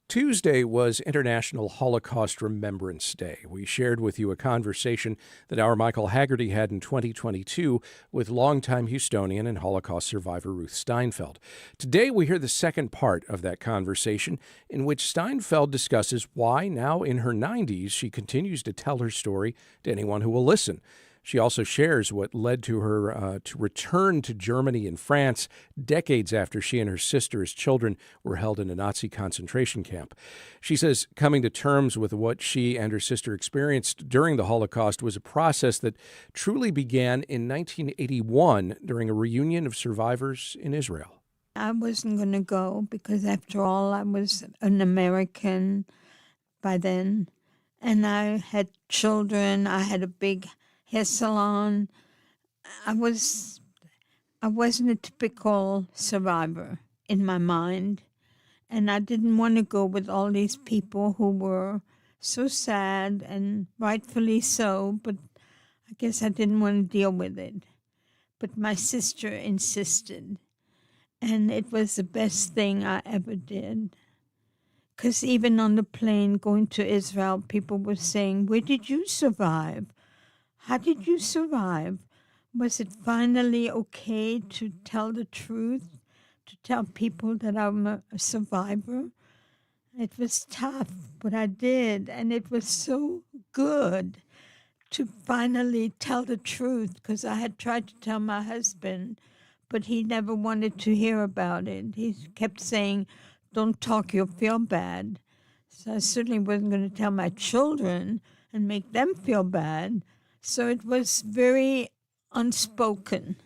Tuesday was International Holocaust Remembrance Day. We shared with you a conversation that our Michael Haggerty had in 2022 with longtime Houstonian and Holocaust survivor Ruth Steinfeld. Today we hear the second part of that conversation, in which Steinfeld discusses why, now in her 90s, she continues to tell her story to anyone who will listen. She also shares what led to her to return to Germany and France decades after she and her sister as children were held in a Nazi concentration camp. She says coming to terms with what she and her sister experienced during the Holocaust was a process that truly began in 1981 during a reunion of survivors in Israel. I wasn't going to go because, after all, I was an American by then, and I had children. I had a big hair salon. I wasn't a typical survivor in my mind, and I didn't want to go with all these people who were so sad, and rightfully so, but I guess I didn't want to deal with it. But my sister insisted, and it was the best thing I ever did. Because even on the plane going to Israel, people were saying, "Where did you survive? How did you survive? Was it finally okay to tell the truth, to tell people that I'm a survivor?" It was tough, but I did, and it was so good to finally tell the truth, because I had tried to tell my husband, but he never wanted to hear about it. He kept saying, "Don't talk, you'll feel bad." So I certainly wasn't going to tell my children and make them feel bad. So it was very unspoken.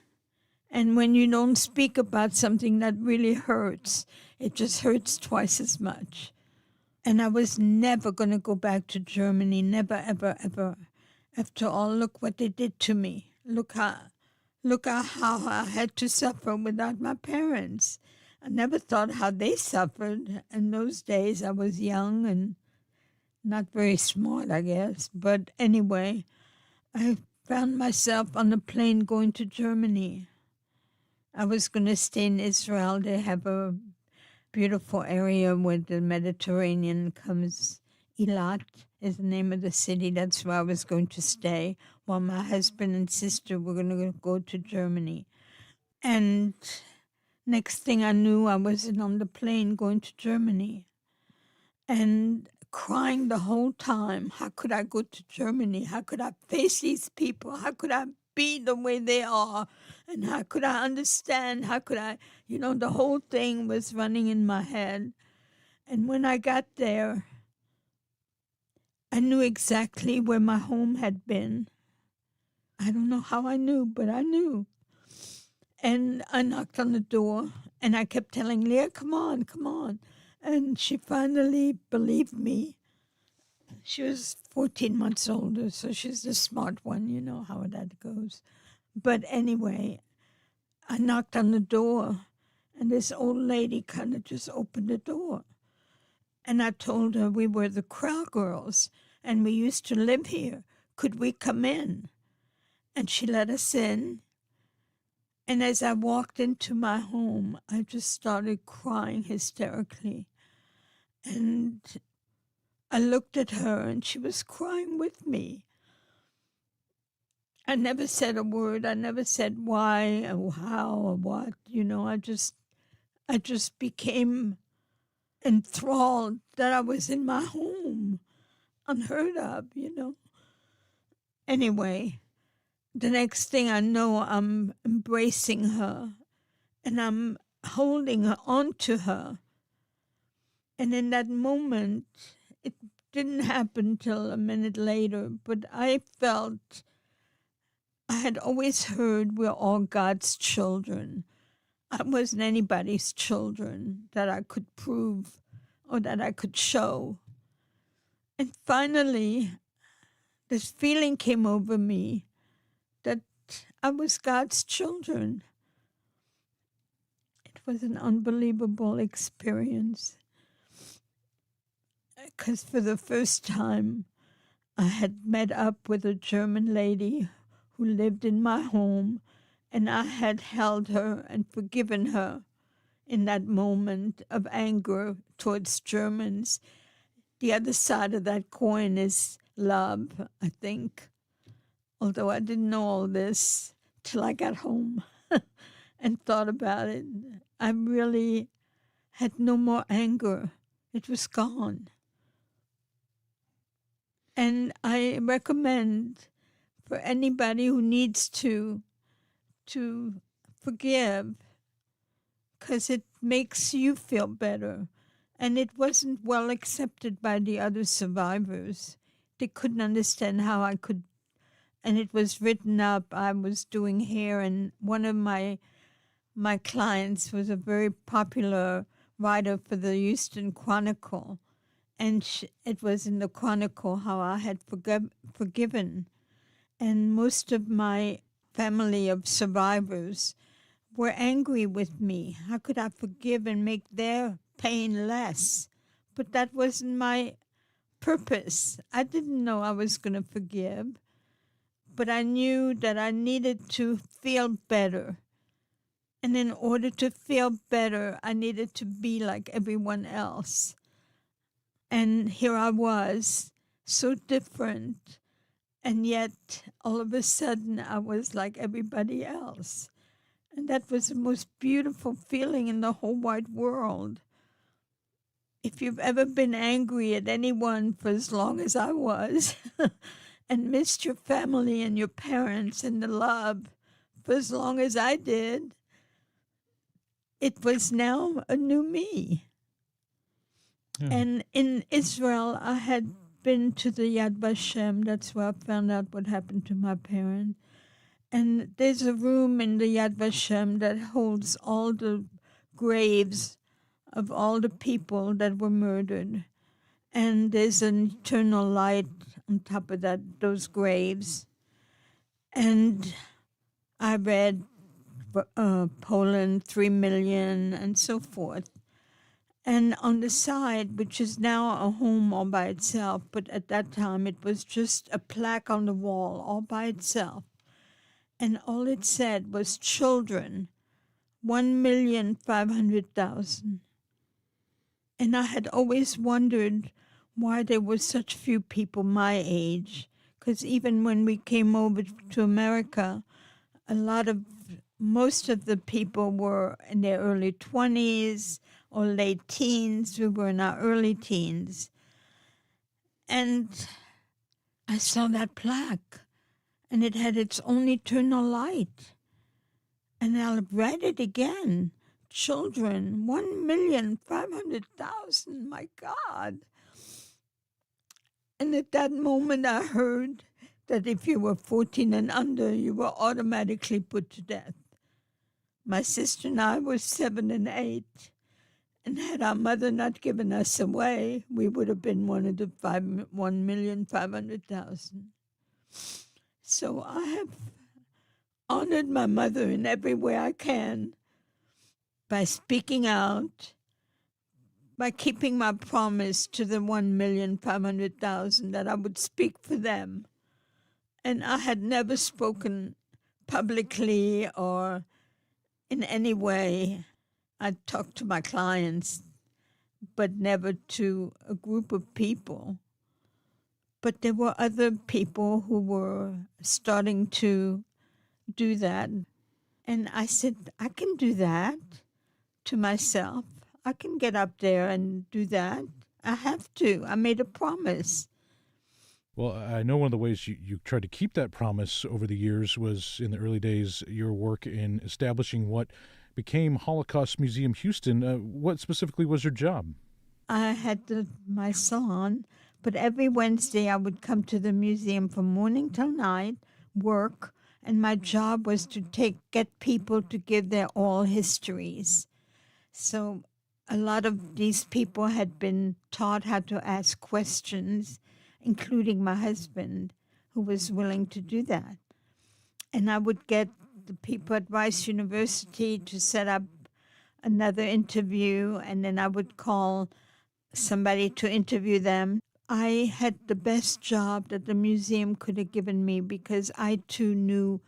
And when you don't speak about something that really hurts, it just hurts twice as much. And I was never going to go back to Germany, never, ever, ever. After all, look what they did to me. Look how I had to suffer without my parents. I never thought how they suffered. In those days, I was young and not very smart, I guess. But anyway, I found myself on a plane going to Germany. I was going to stay in Israel. They have a beautiful area where the Mediterranean comes. Eilat is the name of the city. That's where I was going to stay, while my husband and sister were going to go to Germany. And next thing I knew, I was on the plane going to Germany and crying the whole time. How could I go to Germany? How could I face these people? How could I be the way they are? And how could I understand? How could I, the whole thing was running in my head. And when I got there, I knew exactly where my home had been. I don't know how I knew, but I knew. And I knocked on the door, and I kept telling Leah, come on, come on. And she finally believed me. She was 14 months older, so she's the smart one, you know how that goes. But anyway, I knocked on the door, and this old lady kind of just opened the door. And I told her we were the Crow Girls, and we used to live here. Could we come in? And she let us in. And as I walked into my home, I just started crying hysterically. And I looked at her, and she was crying with me. I never said a word. I never said why or how or what. I just became enthralled that I was in my home. Unheard of, Anyway, the next thing I know, I'm embracing her, and I'm holding her onto her. And in that moment, it didn't happen till a minute later, but I felt I had always heard we're all God's children. I wasn't anybody's children that I could prove or that I could show. And finally, this feeling came over me that I was God's children. It was an unbelievable experience. Because for the first time, I had met up with a German lady who lived in my home, and I had held her and forgiven her in that moment of anger towards Germans. The other side of that coin is love, I think. Although I didn't know all this till I got home and thought about it. I really had no more anger. It was gone. And I recommend for anybody who needs to forgive, because it makes you feel better. And it wasn't well accepted by the other survivors. They couldn't understand how I could. And it was written up. I was doing hair, and one of my clients was a very popular writer for the Houston Chronicle. And it was in the Chronicle how I had forgiven. And most of my family of survivors were angry with me. How could I forgive and make their pain less? But that wasn't my purpose. I didn't know I was going to forgive, but I knew that I needed to feel better. And in order to feel better, I needed to be like everyone else. And here I was, so different. And yet, all of a sudden, I was like everybody else. And that was the most beautiful feeling in the whole wide world. If you've ever been angry at anyone for as long as I was and missed your family and your parents and the love for as long as I did, it was now a new me. Yeah. And in Israel, I had been to the Yad Vashem. That's where I found out what happened to my parents. And there's a room in the Yad Vashem that holds all the graves of all the people that were murdered. And there's an eternal light on top of those graves. And I read Poland, 3 million, and so forth. And on the side, which is now a home all by itself, but at that time it was just a plaque on the wall all by itself. And all it said was children, 1,500,000. And I had always wondered why there were such few people my age, because even when we came over to America, most of the people were in their early 20s or late teens. We were in our early teens. And I saw that plaque, and it had its own eternal light. And I read it again. Children, 1,500,000, my God. And at that moment I heard that if you were 14 and under, you were automatically put to death. My sister and I were 7 and 8, and had our mother not given us away, we would have been one of the 1,500,000. So I have honored my mother in every way I can by speaking out, by keeping my promise to the 1,500,000 that I would speak for them. And I had never spoken publicly or in any way. I talked to my clients, but never to a group of people. But there were other people who were starting to do that. And I said, I can do that to myself. I can get up there and do that. I have to. I made a promise. Well, I know one of the ways you tried to keep that promise over the years was in the early days, your work in establishing what became Holocaust Museum Houston. What specifically was your job? I had my salon, but every Wednesday I would come to the museum from morning till night, work, and my job was to get people to give their oral histories. So a lot of these people had been taught how to ask questions, including my husband, who was willing to do that. And I would get the people at Rice University to set up another interview, and then I would call somebody to interview them. I had the best job that the museum could have given me because I too knew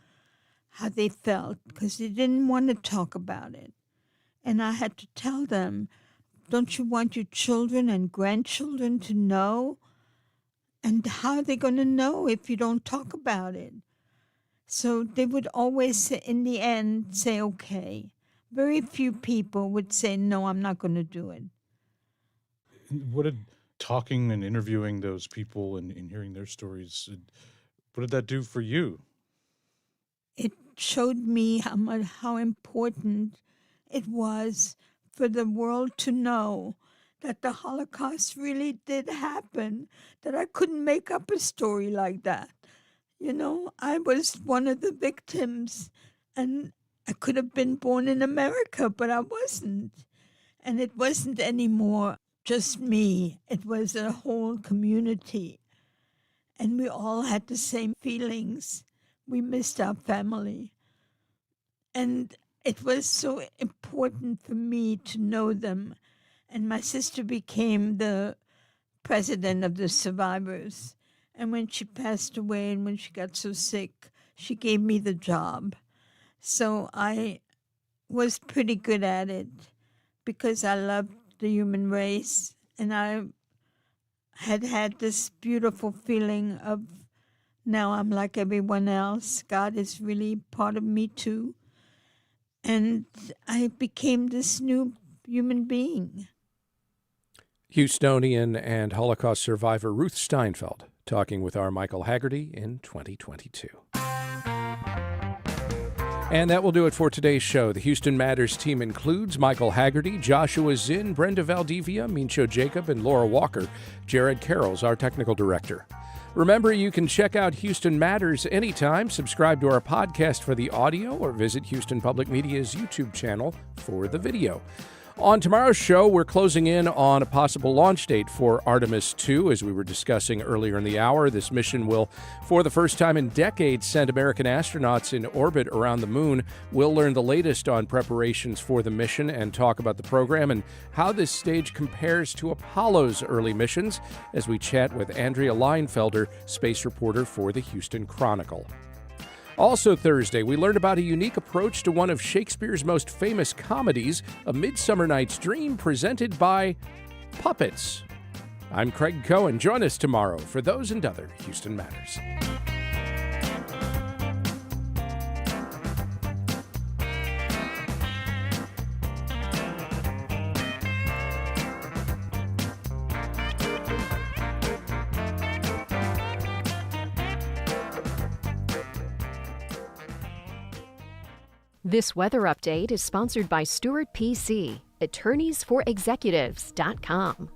how they felt, because they didn't want to talk about it. And I had to tell them, don't you want your children and grandchildren to know? And how are they going to know if you don't talk about it? So they would always, in the end, say, okay. Very few people would say, no, I'm not going to do it. What did talking and interviewing those people and hearing their stories, what did that do for you? It showed me how important it was for the world to know that the Holocaust really did happen, that I couldn't make up a story like that. You know, I was one of the victims, and I could have been born in America, but I wasn't. And it wasn't anymore just me. It was a whole community. And we all had the same feelings. We missed our family. And it was so important for me to know them. And my sister became the president of the survivors. And when she passed away and when she got so sick, she gave me the job. So I was pretty good at it because I loved the human race. And I had this beautiful feeling of, now I'm like everyone else. God is really part of me too. And I became this new human being. Houstonian and Holocaust survivor Ruth Steinfeld talking with our Michael Haggerty in 2022. And that will do it for today's show. The Houston Matters team includes Michael Haggerty, Joshua Zinn, Brenda Valdivia, Mincho Jacob, and Laura Walker. Jared Carroll's our technical director. Remember, you can check out Houston Matters anytime, subscribe to our podcast for the audio, or visit Houston Public Media's YouTube channel for the video. On tomorrow's show, we're closing in on a possible launch date for Artemis 2. As we were discussing earlier in the hour, this mission will, for the first time in decades, send American astronauts in orbit around the moon. We'll learn the latest on preparations for the mission and talk about the program and how this stage compares to Apollo's early missions as we chat with Andrea Leinfelder, space reporter for the Houston Chronicle. Also Thursday, we learned about a unique approach to one of Shakespeare's most famous comedies, A Midsummer Night's Dream, presented by puppets. I'm Craig Cohen. Join us tomorrow for those and other Houston Matters. This weather update is sponsored by Stewart PC, attorneysforexecutives.com.